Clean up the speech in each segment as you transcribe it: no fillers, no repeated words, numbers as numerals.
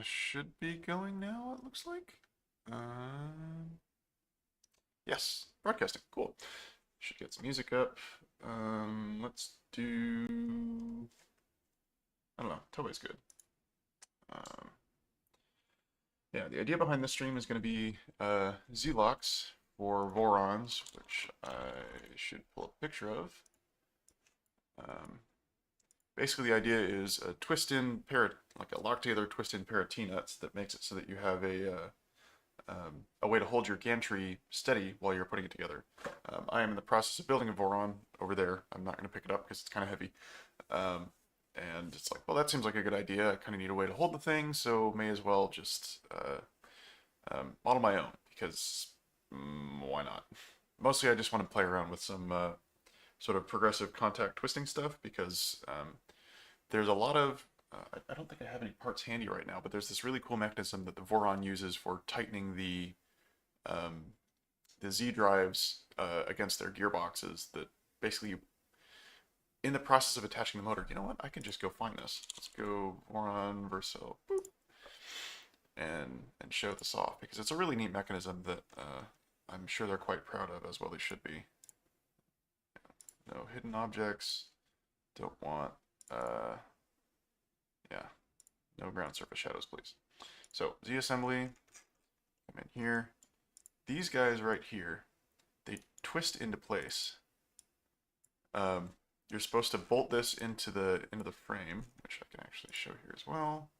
should be going now, it looks like. Yes, broadcasting. Cool. Should get some music up. Let's do. I don't know. Toei's good. Um, yeah, the idea behind this stream is going to be Z-locks for Vorons, which I should pull a picture of. Um, Basically, the idea is a twist-in like a lock-together twist-in pair of T-nuts that makes it so that you have a way to hold your gantry steady while you're putting it together. I am in the process of building a Voron over there. I'm not going to pick it up because it's kind of heavy. And it's like, well, that seems like a good idea. I kind of need a way to hold the thing, so may as well just model my own because why not? Mostly, I just want to play around with some sort of progressive contact twisting stuff because there's a lot of I don't think I have any parts handy right now, but there's this really cool mechanism that the Voron uses for tightening the Z drives against their gearboxes. That basically, in the process of attaching the motor, you know what? I can just go find this. Let's go Voron Verso, boop, and show this off because it's a really neat mechanism that I'm sure they're quite proud of, as well they should be. No hidden objects. Don't want. Yeah, no ground surface shadows, please. So, Z-assembly, come in here. These guys right here, they twist into place. You're supposed to bolt this into the frame, which I can actually show here as well.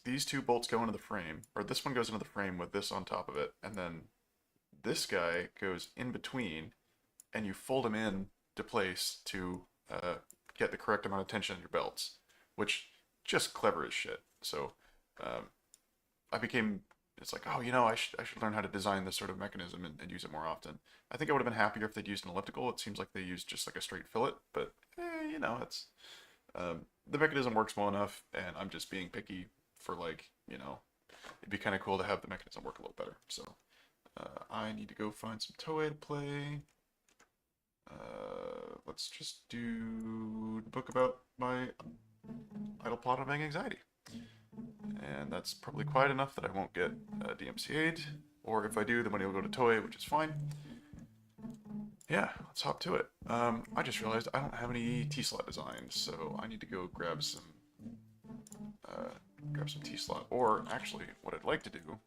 These two bolts go into the frame, or this one goes into the frame with this on top of it, and then this guy goes in between, and you fold them in to place to get the correct amount of tension in your belts, which just clever as shit. So it's like, oh, I should learn how to design this sort of mechanism and use it more often. I think I would have been happier if they'd used an elliptical. It seems like they used just like a straight fillet, but it's the mechanism works well enough, and I'm just being picky for it'd be kind of cool to have the mechanism work a little better. So I need to go find some Toei to play. Let's just do the book about my idle plot of anxiety. And that's probably quiet enough that I won't get DMCA'd. Or if I do, the money will go to Toei, which is fine. Yeah, let's hop to it. I just realized I don't have any T-slot designs, so I need to go grab some T-slot. Or actually, what I'd like to do.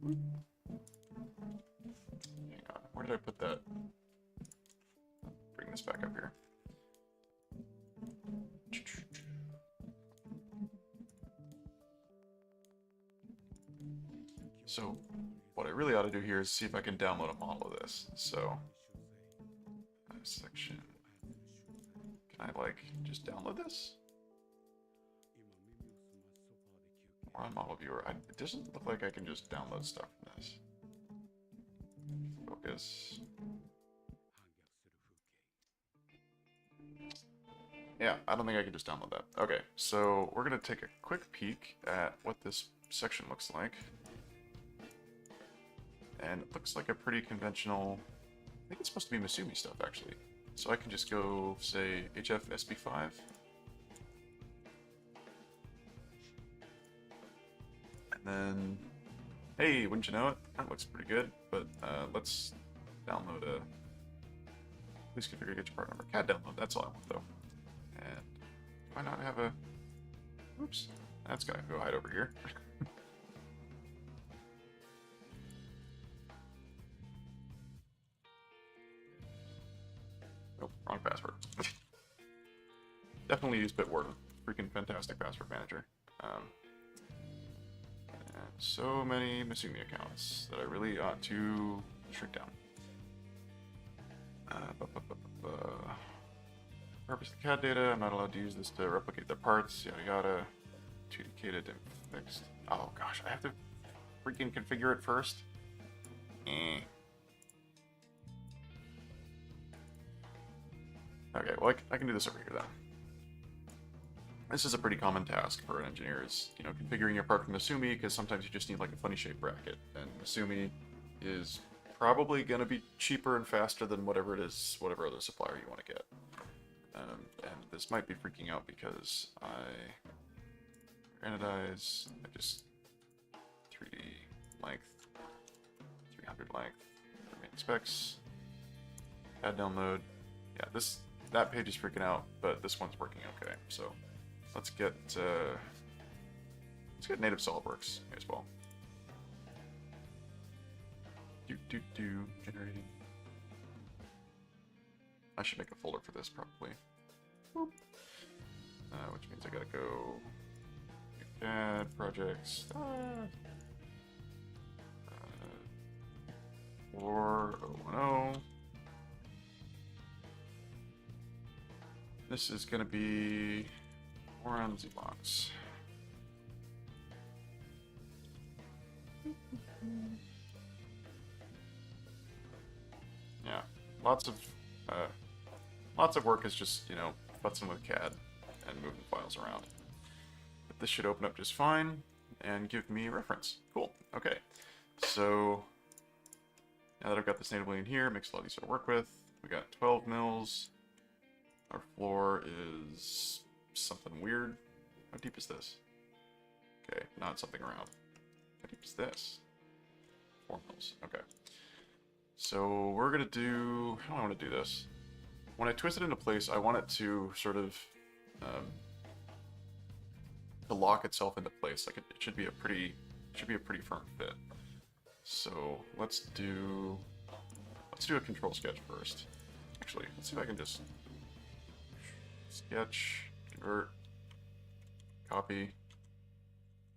Hang on, where did I put that? Bring this back up here. So, what I really ought to do here is see if I can download a model of this. So, section. Can I just download this? Or on model viewer. It doesn't look like I can just download stuff from this. Focus. Yeah, I don't think I can just download that. Okay, so we're going to take a quick peek at what this section looks like. And it looks like a pretty conventional, I think it's supposed to be Masumi stuff, actually. So I can just go, say, HFSB5. And then, hey, wouldn't you know it? That looks pretty good, but let's download a, please configure get your part number. CAD download, that's all I want, though. And why not have a, oops, that's gonna go hide over here. Nope, wrong password. Definitely use Bitwarden. Freaking fantastic password manager. And so many Masumi accounts that I really ought to shrink down. Purpose of the CAD data. I'm not allowed to use this to replicate the parts. Yada yada. 2D and fixed. Oh gosh, I have to freaking configure it first. Okay, well I can do this over here then. This is a pretty common task for an engineer is, configuring your part from Masumi, because sometimes you just need like a funny shaped bracket, and Masumi is probably going to be cheaper and faster than whatever other supplier you want to get. And this might be freaking out because I granitize, I just 3D length, 300 length, remaining specs, add down mode. Yeah, that page is freaking out, but this one's working okay. So let's get native SolidWorks as well. Generating. I should make a folder for this probably. Which means I gotta go add projects. 4010. This is gonna be Voron Z-Box. Yeah, lots of work is just, you know, futzing with CAD and moving files around. But this should open up just fine and give me a reference. Cool. Okay. So now that I've got this natively in here, it makes it a lot easier to work with. We got 12 mils. Our floor is something weird. How deep is this? Okay, not something around. How deep is this? 4 mils. Okay. So we're gonna do. How do I want to do this? When I twist it into place, I want it to sort of to lock itself into place. Like it should be a pretty firm fit. So let's do a control sketch first. Actually, let's see if I can just sketch, convert, copy.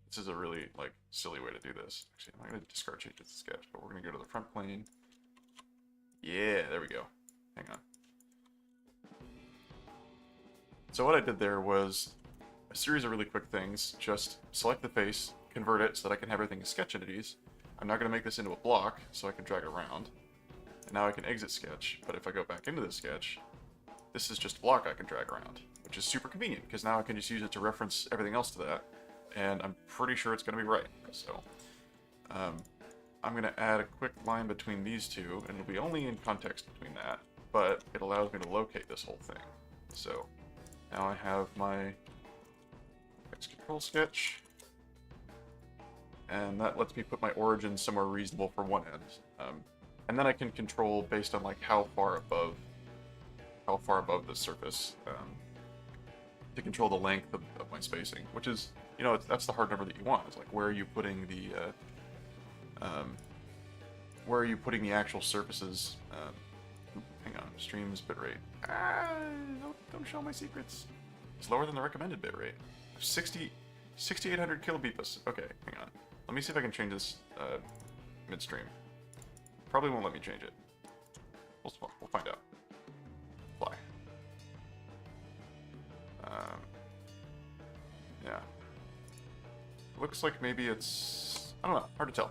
This is a really like silly way to do this. Actually, I'm not gonna discard changes to sketch, but we're gonna go to the front plane. Yeah, there we go. Hang on. So what I did there was a series of really quick things. Just select the face, convert it so that I can have everything as sketch entities. I'm not going to make this into a block, so I can drag it around. And now I can exit sketch, but if I go back into the sketch, this is just a block I can drag around, which is super convenient, because now I can just use it to reference everything else to that, and I'm pretty sure it's going to be right. So I'm going to add a quick line between these two, and it'll be only in context between that, but it allows me to locate this whole thing. So now I have my X control sketch, and that lets me put my origin somewhere reasonable for one end. And then I can control based on like how far above the surface to control the length of my spacing, which is, you know, that's the hard number that you want. It's like where are you putting the actual surfaces? Hang on, streams bitrate. Don't show my secrets. It's lower than the recommended bitrate. 6,800 kilobps. Okay, hang on. Let me see if I can change this midstream. Probably won't let me change it. We'll find out. Apply. Yeah. Looks like maybe it's... I don't know. Hard to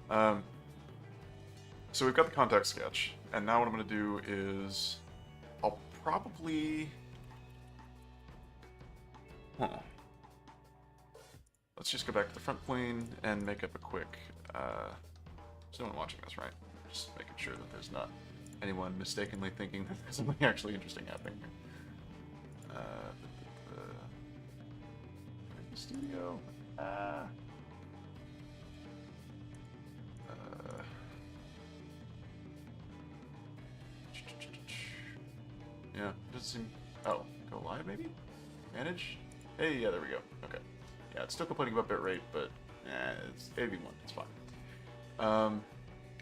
tell. So we've got the context sketch, and now what I'm going to do is... I'll probably... Let's just go back to the front plane and make up a quick... There's no one watching this, right? Just making sure that there's not anyone mistakenly thinking that there's something actually interesting happening here. The studio. Yeah, it doesn't seem... Oh, go live maybe? Manage? Hey, yeah, there we go. Okay. Yeah, it's still complaining about bitrate, but it's AV1, it's fine.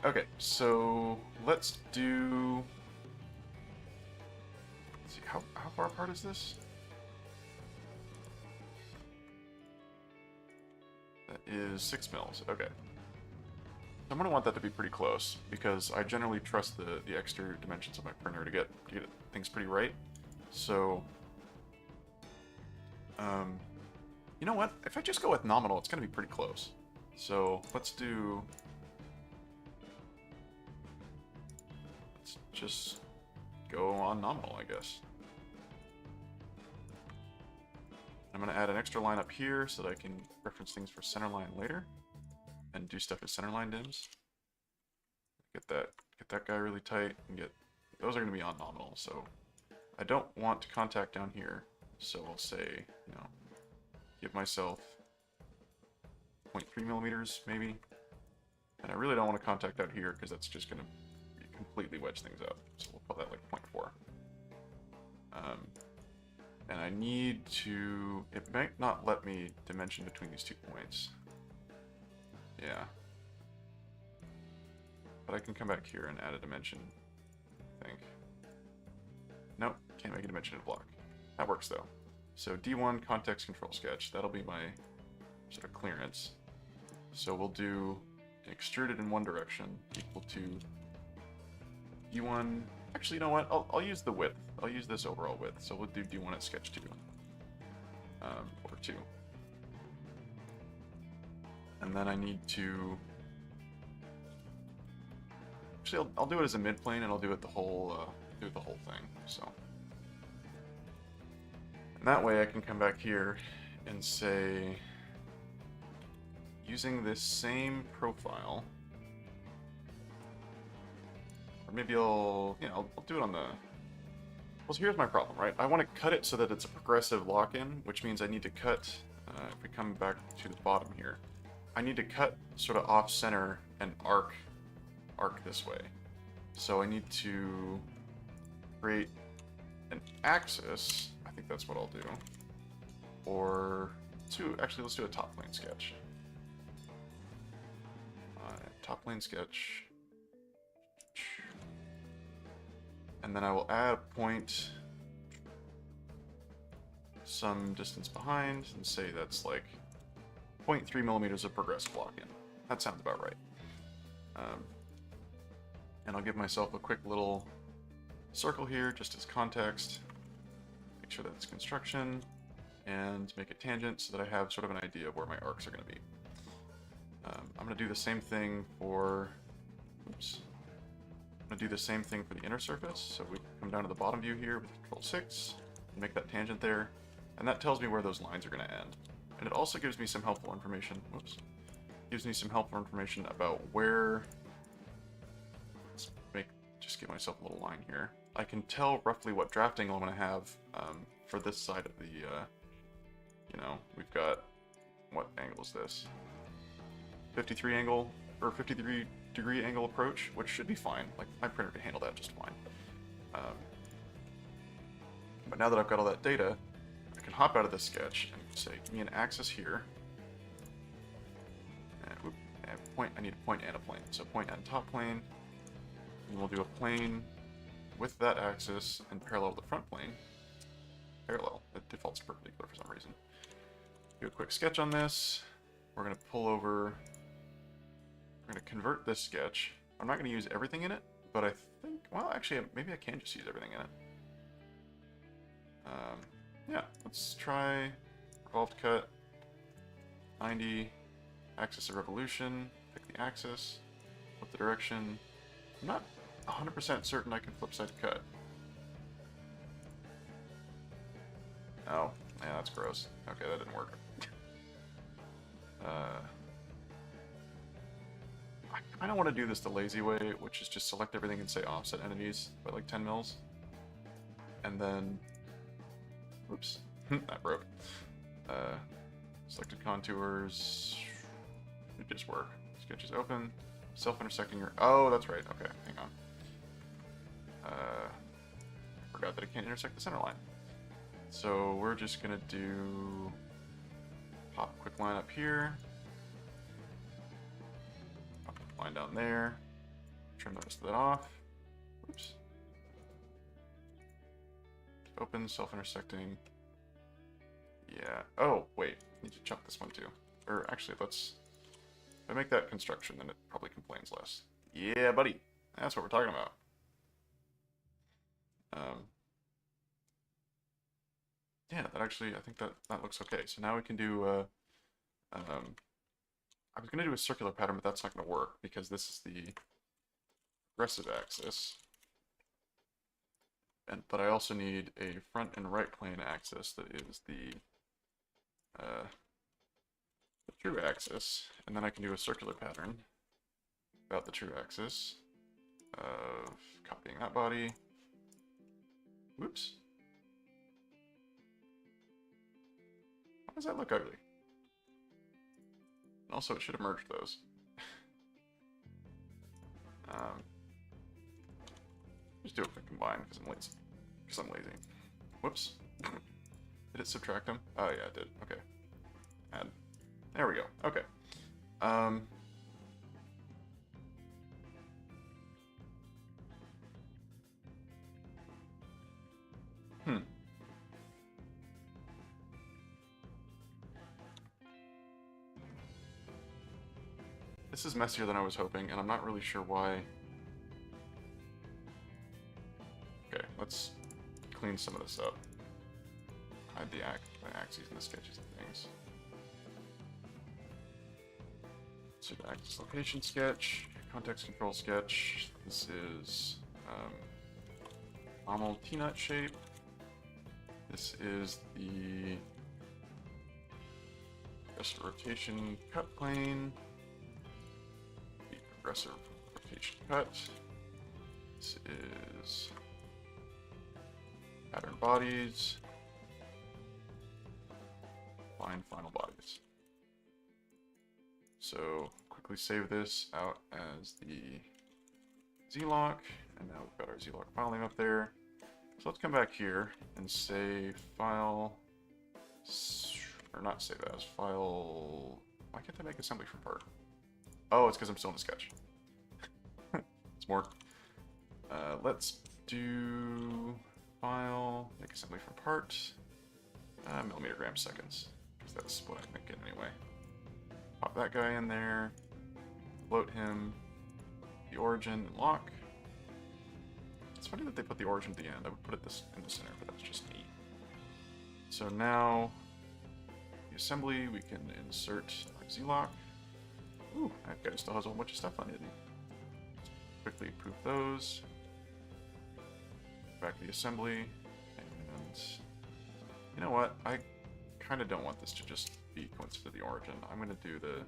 Okay, so let's do... Let's see, how far apart is this? That is 6 mils, okay. I'm going to want that to be pretty close, because I generally trust the exterior dimensions of my printer to get things pretty right. So, you know what? If I just go with nominal, it's going to be pretty close. So, let's just go on nominal, I guess. I'm going to add an extra line up here so that I can reference things for centerline later and do stuff with centerline dims. Get that guy really tight and those are going to be on nominal, so I don't want to contact down here, so I'll say, you know, give myself 0.3 millimeters, maybe. And I really don't want to contact out here, because that's just going to completely wedge things up. So we'll call that like 0.4. And I need to... It might not let me dimension between these 2 points. Yeah. But I can come back here and add a dimension, I think. Nope, can't make a dimension in a block. That works though. So D1 context control sketch, that'll be my sort of clearance. So we'll do extruded in one direction equal to D1. Actually, you know what? I'll use the width. I'll use this overall width. So we'll do D1 at sketch 2. Over 2. And then I need to... Actually, I'll do it as a midplane, and I'll do it the whole thing. So, and that way I can come back here and say, using this same profile, or maybe I'll do it on the. Well, so here's my problem, right? I want to cut it so that it's a progressive lock-in, which means I need to cut. If we come back to the bottom here, I need to cut sort of off-center and arc this way. So I need to create an axis. I think that's what I'll do. Or actually, let's do a top plane sketch. Top plane sketch. And then I will add a point some distance behind and say that's like 0.3 millimeters of progressive lock-in. That sounds about right. And I'll give myself a quick little circle here just as context. Make sure that it's construction and make it tangent so that I have sort of an idea of where my arcs are going to be. I'm going to do the same thing for... Oops. I'm going to do the same thing for the inner surface. So we come down to the bottom view here with Control 6 and make that tangent there. And that tells me where those lines are going to end. And it also gives me some helpful information. Whoops. Gives me some helpful information about where... Just give myself a little line here. I can tell roughly what draft angle I'm going to have for this side of the, you know, we've got, what angle is this? 53 angle, or 53 degree angle approach, which should be fine. Like, my printer can handle that just fine. But now that I've got all that data, I can hop out of this sketch and say, give me an axis here. And, I need a point and a plane. So point and top plane. And we'll do a plane with that axis and parallel to the front plane. Parallel. It defaults perpendicular for some reason. Do a quick sketch on this. We're going to pull over. We're going to convert this sketch. I'm not going to use everything in it, but I think, well, actually, maybe I can just use everything in it. Yeah, let's try revolved cut, 90, axis of revolution, pick the axis, flip the direction. I'm not 100% certain I can flip side cut. Oh, yeah, that's gross. Okay, that didn't work. I kind of want to do this the lazy way, which is just select everything and say offset entities by like 10 mils. And then, oops, that broke. Selected contours, it just work. Sketch is open, self-intersecting your, oh, that's right, okay, hang on. Forgot that it can't intersect the center line. So we're just gonna do pop quick line up here, pop quick line down there, trim the rest of that off. Oops. Open, self-intersecting. Yeah. Oh, wait. I need to chunk this one too. Or actually, let's. If I make that construction, then it probably complains less. Yeah, buddy. That's what we're talking about. Yeah, that actually, I think that looks okay. So now we can do. I was going to do a circular pattern, but that's not going to work because this is the progressive axis. But I also need a front and right plane axis that is the true axis, and then I can do a circular pattern about the true axis of copying that body. Whoops, does that look ugly? And also, it should have merged those. Just do it quick combine because I'm lazy. Whoops. Did it subtract them? Oh yeah, it did. Okay. Add. There we go. Okay. This is messier than I was hoping, and I'm not really sure why. Okay, let's clean some of this up. Hide the axes and the sketches and things. So the axis location sketch, context control sketch. This is normal T-nut shape. This is the progressive rotation cut plane. The progressive rotation cut. This is pattern bodies. Line final bodies. So quickly save this out as the Z-lock, and now we've got our Z-lock file name up there. So let's come back here and say file, or not save as, file, why can't I make assembly from part? Oh, it's because I'm still in the sketch. It's more, let's do file, make assembly from part, millimeter gram seconds, because that's what I'm thinking anyway. Pop that guy in there, float him, the origin and lock. It's funny that they put the origin at the end. I would put it in the center, but that's just me. So now, the assembly, we can insert our Z-lock. Ooh, that guy still has a whole bunch of stuff on it. Quickly poof those. Back to the assembly, and you know what? I kind of don't want this to just be coincident to the origin. I'm going to do the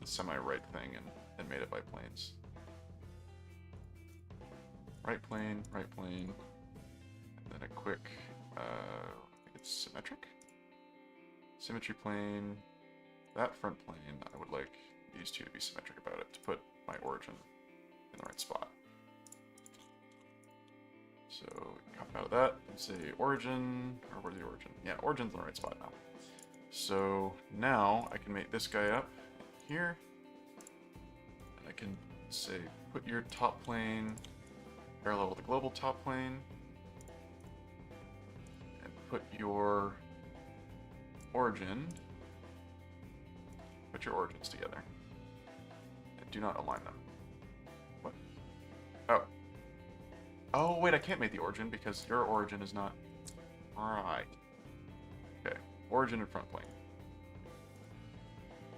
semi-right thing and made it by planes. Right plane, and then a quick, it's symmetric? Symmetry plane, that front plane, I would like these two to be symmetric about it, to put my origin in the right spot. So, come out of that and say origin, or where's the origin? Yeah, origin's in the right spot now. So, now I can make this guy up here, and I can say put your top plane parallel with the global top plane, and put your origins together, and do not align them. What? Oh. Oh, wait, I can't make the origin because your origin is not... Right. Okay, origin and front plane.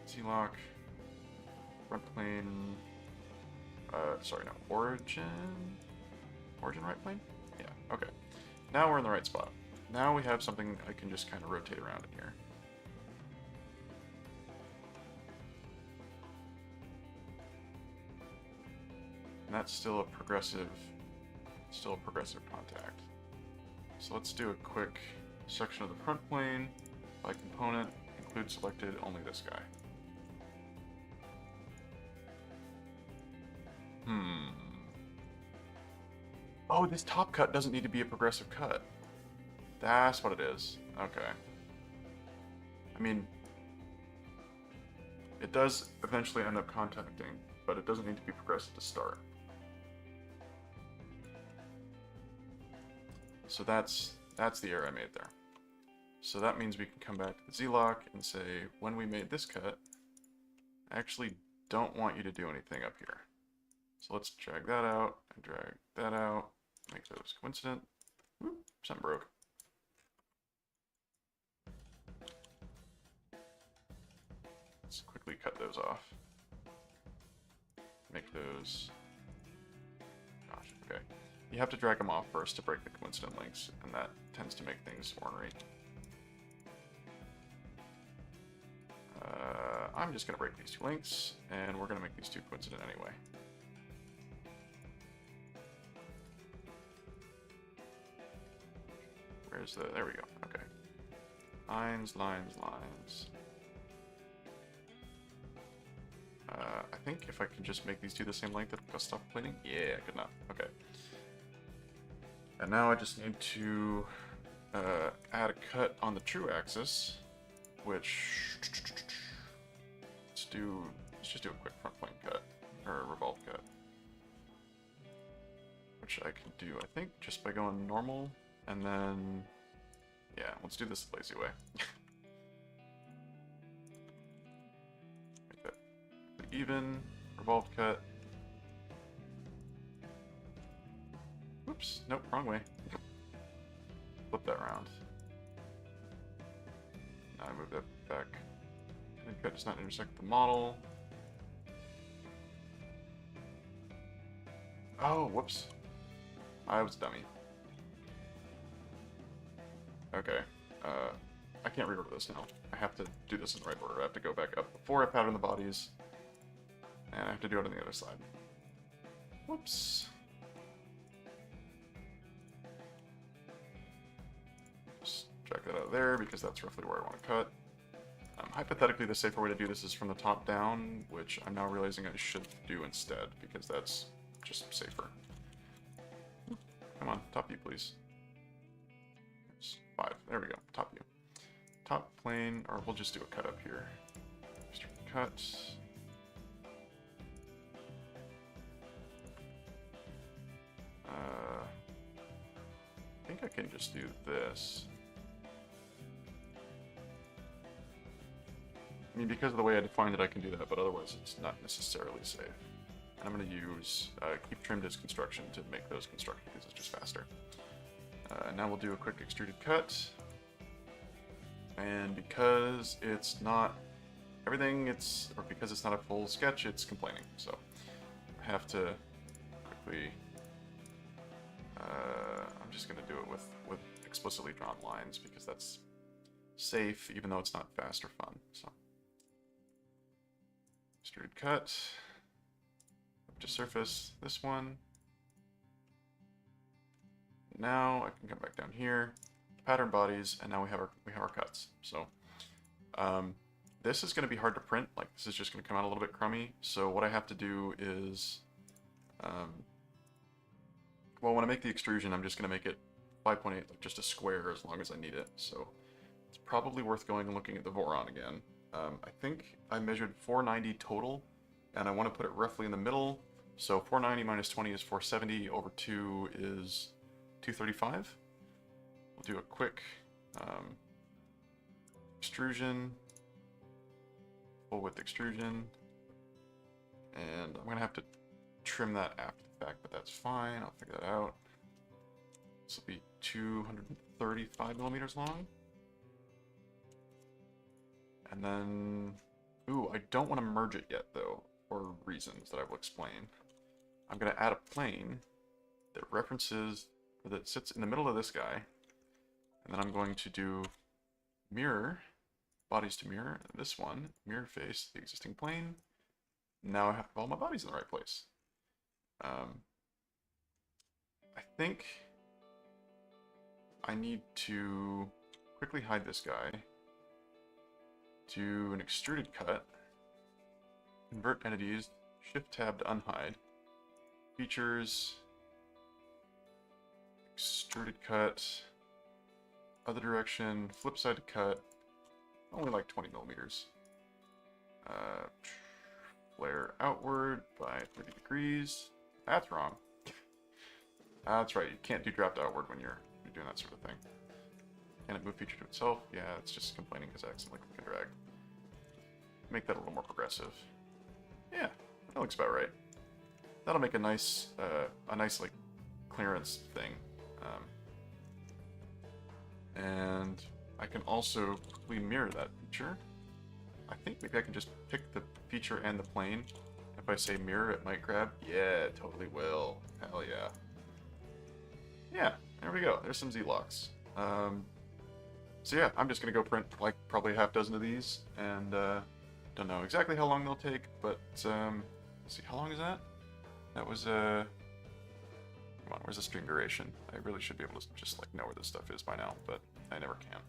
Z-lock, front plane... sorry, no, origin... Origin right plane? Yeah, okay. Now we're in the right spot. Now we have something I can just kind of rotate around in here. And that's still a progressive contact. So let's do a quick section of the front plane by component, include selected only this guy. Oh, this top cut doesn't need to be a progressive cut. That's what it is. Okay. I mean, it does eventually end up contacting, but it doesn't need to be progressive to start. So that's the error I made there. So that means we can come back to the Z-lock and say, when we made this cut, I actually don't want you to do anything up here. So let's drag that out and drag that out, make those coincident. Whoop, something broke. Let's quickly cut those off. Make those, gosh, okay. You have to drag them off first to break the coincident links, and that tends to make things ornery. I'm just going to break these two links, and we're going to make these two coincident anyway. Where's the... there we go, okay. Lines, lines, lines. I think if I can just make these two the same length, it'll stop planing. Yeah, good enough. Okay. And now I just need to add a cut on the true axis, which let's just do a quick front plane cut or a revolve cut, which I can do I think just by going normal, and then yeah, let's do this the lazy way. Make that even revolved cut. Oops, nope, wrong way. Flip that around. Now I move that back. And cut does not intersect the model. Oh, whoops. I was a dummy. Okay. I can't reorder this now. I have to do this in the right order. I have to go back up before I pattern the bodies. And I have to do it on the other side. Whoops. Just drag that out of there because that's roughly where I want to cut. Hypothetically, the safer way to do this is from the top down, which I'm now realizing I should do instead because that's just safer. Come on, top view, please. There's 5. There we go. Top view. Top plane, or we'll just do a cut up here. Cut. I think I can just do this. I mean, because of the way I defined it, I can do that, but otherwise it's not necessarily safe. And I'm going to use keep trimmed as construction to make those constructed because it's just faster. Now we'll do a quick extruded cut. And because it's not everything, because it's not a full sketch, it's complaining. So I have to quickly. I'm just going to do it with explicitly drawn lines because that's safe, even though it's not fast or fun. So extruded cut. Up to surface this one. Now I can come back down here, pattern bodies, and now we have our cuts. So this is going to be hard to print. Like this is just going to come out a little bit crummy. So what I have to do is, well, when I make the extrusion, I'm just going to make it 5.8, like just a square as long as I need it. So it's probably worth going and looking at the Voron again. I think I measured 490 total, and I want to put it roughly in the middle. So 490 minus 20 is 470, over 2 is 235. We'll do a quick extrusion, full width extrusion, and I'm going to have to trim that after the fact, but that's fine. I'll figure that out. This will be 235 millimeters long. And then, ooh, I don't want to merge it yet though, for reasons that I will explain. I'm going to add a plane that references, that sits in the middle of this guy, and then I'm going to do mirror, bodies to mirror, this one, mirror face, the existing plane. Now I have all my bodies in the right place. I think I need to quickly hide this guy, do an extruded cut, convert entities, shift tab to unhide, features, extruded cut, other direction, flip side to cut, only like 20 millimeters. Flare outward by 30 degrees. That's wrong. That's right, you can't do draft outward when you're doing that sort of thing. Can it move feature to itself? Yeah, it's just complaining because I accidentally click and drag. Make that a little more progressive. Yeah, that looks about right. That'll make a nice like clearance thing. And I can also quickly mirror that feature. I think maybe I can just pick the feature and the plane. If I say mirror, it might grab. Yeah, it totally will. Hell yeah. Yeah, there we go. There's some Z-locks. So yeah, I'm just gonna go print like probably a half dozen of these, and don't know exactly how long they'll take, but let's see, how long is that? That was come on, where's the stream duration? I really should be able to just like know where this stuff is by now, but I never can.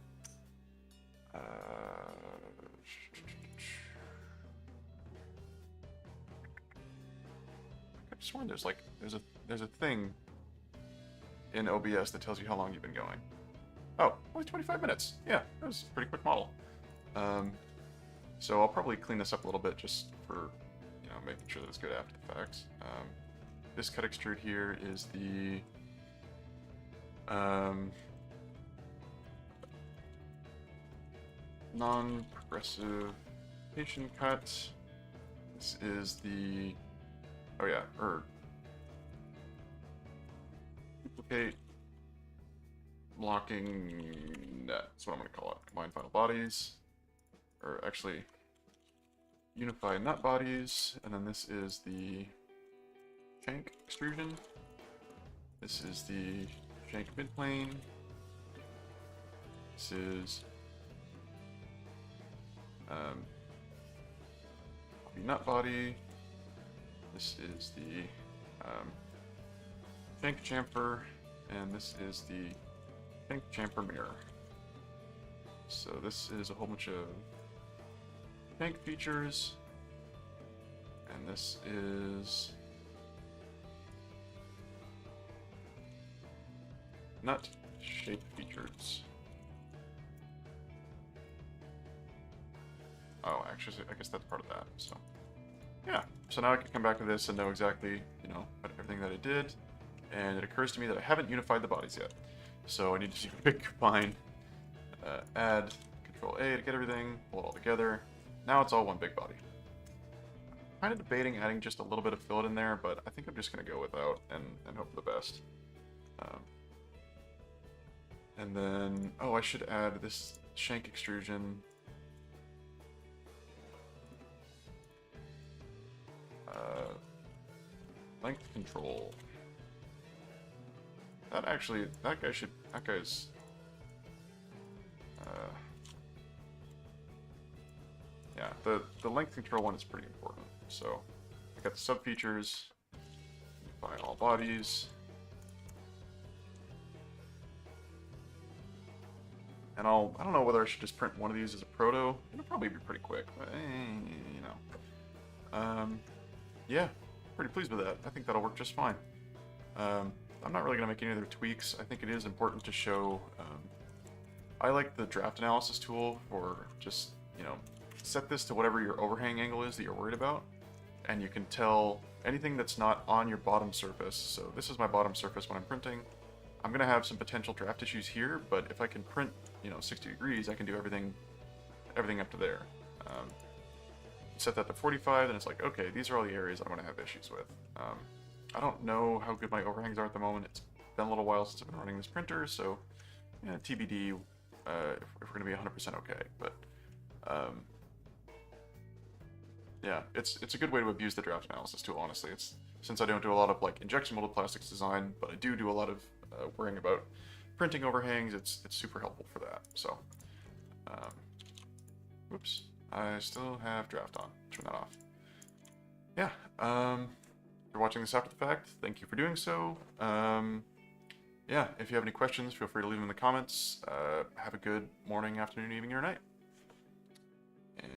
sworn there's like there's a thing in OBS that tells you how long you've been going. Oh, only 25 minutes. Yeah, that was a pretty quick model. So I'll probably clean this up a little bit just for, you know, making sure that it's good after the fact. This cut extrude here is the non-progressive patient cut. This is the, oh yeah, duplicate blocking net. That's what I'm going to call it. Combine final bodies, or actually unify nut bodies, and then this is the shank extrusion. This is the shank midplane. This is the nut body. This is the shank chamfer, and this is the shank chamfer mirror. So this is a whole bunch of shank features, and this is nut shape features. Oh, actually, I guess that's part of that. So, yeah. So now I can come back to this and know exactly, you know, everything that I did. And it occurs to me that I haven't unified the bodies yet. So I need to do a big combine, add, Control A to get everything, pull it all together. Now it's all one big body. I'm kind of debating adding just a little bit of fillet in there, but I think I'm just going to go without and hope for the best. And then, oh, I should add this shank extrusion. Length control. That guy's, yeah, the length control one is pretty important. So, I got the sub features, by all bodies, and I don't know whether I should just print one of these as a proto. It'll probably be pretty quick, but you know, yeah, pretty pleased with that. I think that'll work just fine. I'm not really going to make any other tweaks. I think it is important to show, I like the draft analysis tool for just, you know, set this to whatever your overhang angle is that you're worried about, and you can tell anything that's not on your bottom surface. So this is my bottom surface when I'm printing. I'm going to have some potential draft issues here, but if I can print, you know, 60 degrees, I can do everything up to there. Set that to 45, and it's like, okay, these are all the areas I'm going to have issues with. I don't know how good my overhangs are at the moment. It's been a little while since I've been running this printer, so yeah, TBD if we're going to be 100% okay. But yeah, it's a good way to abuse the draft analysis tool, honestly. It's since I don't do a lot of like injection molded plastics design, but I do a lot of worrying about printing overhangs. It's super helpful for that. So, whoops, I still have draft on. Turn that off. Yeah. If you're watching this after the fact, thank you for doing so. Yeah, if you have any questions, feel free to leave them in the comments. Have a good morning, afternoon, evening, or night.